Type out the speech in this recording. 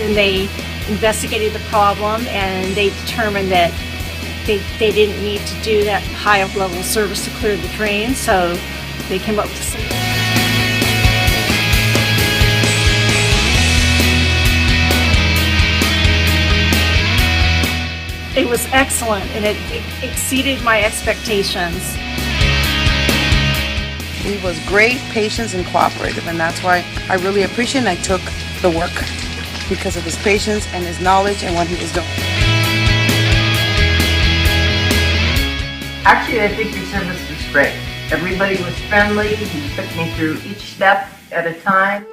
And they investigated the problem, and they determined that they didn't need to do that high level service to clear the drain, so they came up with some. It was excellent, and it exceeded my expectations. He was great, patient, and cooperative, and that's why I really appreciate and I took the work because of his patience and his knowledge and what he was doing. Actually, I think your service was great. Everybody was friendly. He took me through each step at a time.